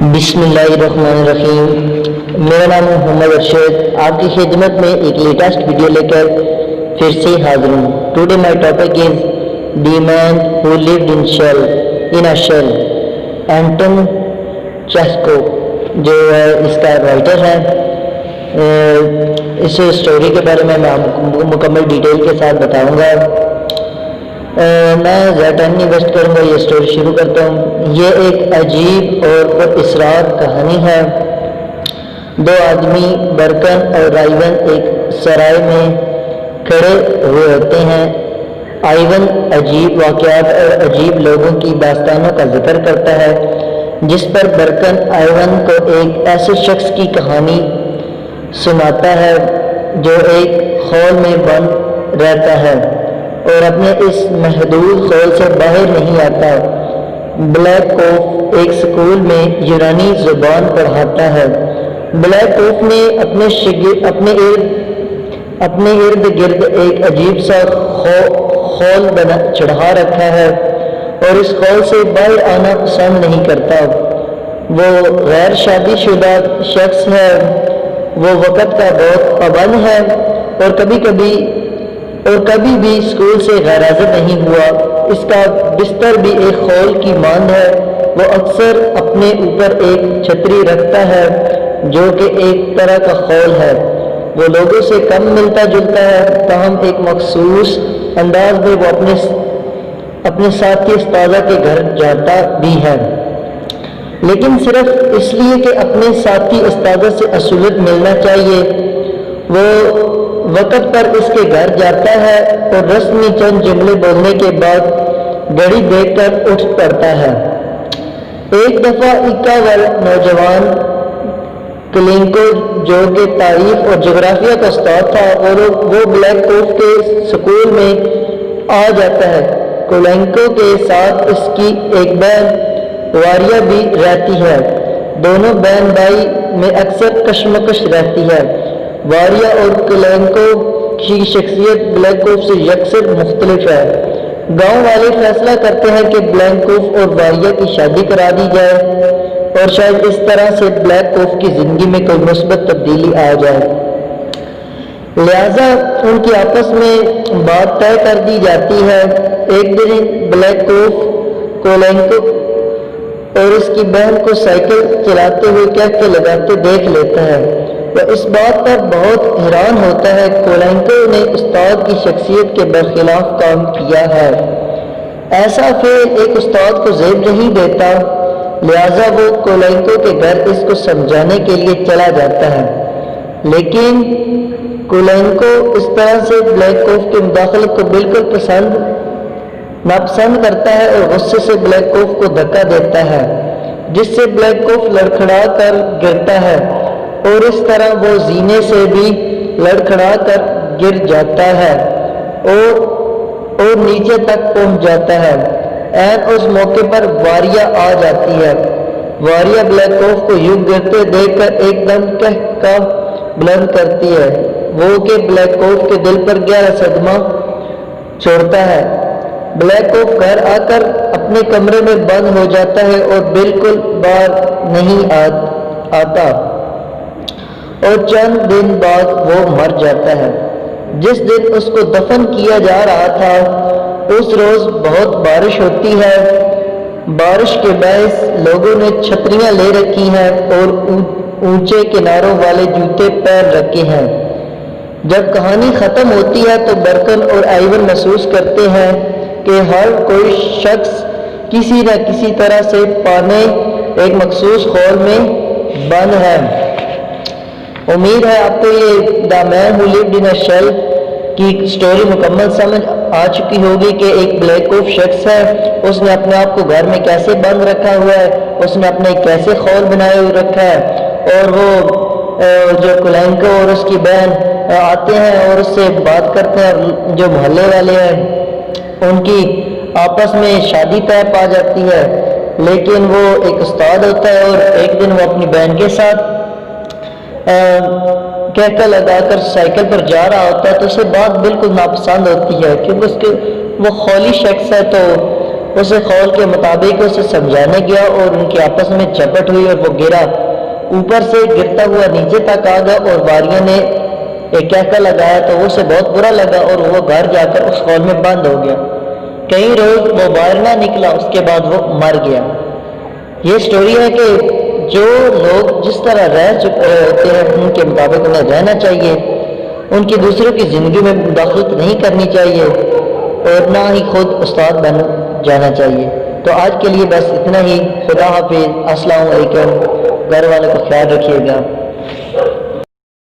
بسم اللہ الرحمن الرحیم۔ میرا نام محمد ارشد، آپ کی خدمت میں ایک لیٹسٹ ویڈیو لے کر پھر سے حاضر ہوں۔ Today my topic is the man who lived in a shell, Anton Chekhov, جو اس کا رائٹر ہے۔ اس اسٹوری کے بارے میں مکمل ڈیٹیل کے ساتھ بتاؤں گا۔ میں زیادہ ٹائم نہیں ویسٹ کروں گا، یہ اسٹوری شروع کرتا ہوں۔ یہ ایک عجیب اور پر اسرار کہانی ہے۔ دو آدمی برکن اور رائون ایک سرائے میں کھڑے ہوئے ہوتے ہیں۔ آئیون عجیب واقعات اور عجیب لوگوں کی داستانوں کا ذکر کرتا ہے، جس پر برکن آئیون کو ایک ایسے شخص کی کہانی سناتا ہے جو ایک خول میں بند رہتا ہے اور اپنے اس محدود خول سے باہر نہیں آتا۔ بلیک کوف ایک اسکول میں یونانی زبان پڑھاتا ہے۔ بلیک کوف نے اپنے ارد گرد ایک عجیب سا خول چڑھا رکھا ہے اور اس خول سے باہر آنا پسند نہیں کرتا۔ وہ غیر شادی شدہ شخص ہے، وہ وقت کا بہت پابند ہے اور کبھی بھی اسکول سے غیر حاضر نہیں ہوا۔ اس کا بستر بھی ایک خول کی مانند ہے۔ وہ اکثر اپنے اوپر ایک چھتری رکھتا ہے جو کہ ایک طرح کا خول ہے۔ وہ لوگوں سے کم ملتا جلتا ہے، تاہم ایک مخصوص انداز میں وہ اپنے ساتھی استاذہ کے گھر جاتا بھی ہے، لیکن صرف اس لیے کہ اپنے ساتھی استاذہ سے اصولت ملنا چاہیے۔ وہ وقت پر اس کے گھر جاتا ہے اور رسمی چند جملے بولنے کے بعد گھڑی دیکھ کر اٹھ پڑتا ہے۔ ایک دفعہ اکا والا نوجوان کلینکو، جو کہ تاریخ اور جغرافیہ کا استاد تھا، اور وہ بلیک کوف کے سکول میں آ جاتا ہے۔ کلینکو کے ساتھ اس کی ایک بہن واریا بھی رہتی ہے۔ دونوں بہن بھائی میں اکثر کشمکش رہتی ہے۔ واریا اور کلینکو کی شخصیت بلیک کوف سے یکسر مختلف ہے۔ گاؤں والے فیصلہ کرتے ہیں کہ بلیک کوف اور واریا کی شادی کرا دی جائے اور شاید اس طرح سے بلیک کوف کی زندگی میں کوئی مثبت تبدیلی آ جائے۔ لہذا ان کی آپس میں بات طے کر دی جاتی ہے۔ ایک دن بلیک کوف کلینکو اور اس کی بہن کو سائیکل چلاتے ہوئے کہکے لگاتے دیکھ لیتا ہے۔ وہ اس بات پر بہت حیران ہوتا ہے۔ کلینکو نے استاد کی شخصیت کے برخلاف کام کیا ہے۔ ایسا فعل ایک استاد کو زیب نہیں دیتا، لہذا وہ کلینکو کے گھر اس کو سمجھانے کے لیے چلا جاتا ہے، لیکن کلینکو اس طرح سے بلیک کوف کی مداخلت کو بالکل ناپسند کرتا ہے اور غصے سے بلیک کوف کو دھکا دیتا ہے، جس سے بلیک کوف لڑکھڑا کر گرتا ہے اور اس طرح وہ زینے سے بھی لڑکھڑا کر گر جاتا ہے اور نیچے تک پہنچ جاتا ہے۔ اس موقع پر واریا آ جاتی ہے۔ واریا بلیک کوف کو یوں گرتے دیکھ کر ایک دم کہکا بلند کرتی ہے، وہ کہ بلیک کوف کے دل پر گہرا صدمہ چھوڑتا ہے۔ بلیک کوف گھر آ کر اپنے کمرے میں بند ہو جاتا ہے اور بالکل باہر نہیں آتا، اور چند دن بعد وہ مر جاتا ہے۔ جس دن اس کو دفن کیا جا رہا تھا، اس روز بہت بارش ہوتی ہے۔ بارش کے باعث لوگوں نے چھتریاں لے رکھی ہیں اور اونچے کناروں والے جوتے پہن رکھے ہیں۔ جب کہانی ختم ہوتی ہے تو برکن اور آئیون محسوس کرتے ہیں کہ ہر کوئی شخص کسی نہ کسی طرح سے پانے ایک مخصوص خول میں بند ہے۔ امید ہے آپ کو یہ دا مین who lived in a shell کی سٹوری مکمل سمجھ آ چکی ہوگی کہ ایک بلیک کوف شخص ہے، اس نے اپنے آپ کو گھر میں کیسے بند رکھا ہوا ہے، اس نے اپنے کیسے خول بنائے ہوئے رکھا ہے، اور وہ جو کلینکو اور اس کی بہن آتے ہیں اور اس سے بات کرتے ہیں، جو محلے والے ہیں ان کی آپس میں شادی طے پا جاتی ہے، لیکن وہ ایک استاد ہوتا ہے اور ایک دن وہ اپنی بہن کے ساتھ کہکا لگا کر سائیکل پر جا رہا ہوتا ہے، تو اسے بات بالکل ناپسند ہوتی ہے کیونکہ وہ خولی شخص ہے، تو اسے خول کے مطابق اسے سمجھانے گیا اور ان کی آپس میں چپٹ ہوئی اور وہ گرا، اوپر سے گرتا ہوا نیچے تک آ گیا اور واریہ نے ایک کہکا لگایا تو اسے بہت برا لگا اور وہ گھر جا کر اس خول میں بند ہو گیا۔ کئی روز وہ باہر نہ نکلا، اس کے بعد وہ مر گیا۔ یہ سٹوری ہے کہ جو لوگ جس طرح رہ چکے ہوتے ہیں ان کے مطابق انہیں رہنا چاہیے، ان کی دوسروں کی زندگی میں مداخلت نہیں کرنی چاہیے اور نہ ہی خود استاد بن جانا چاہیے۔ تو آج کے لیے بس اتنا ہی۔ خدا حافظ، السلام علیکم، گھر والوں کا خیال رکھیے گا۔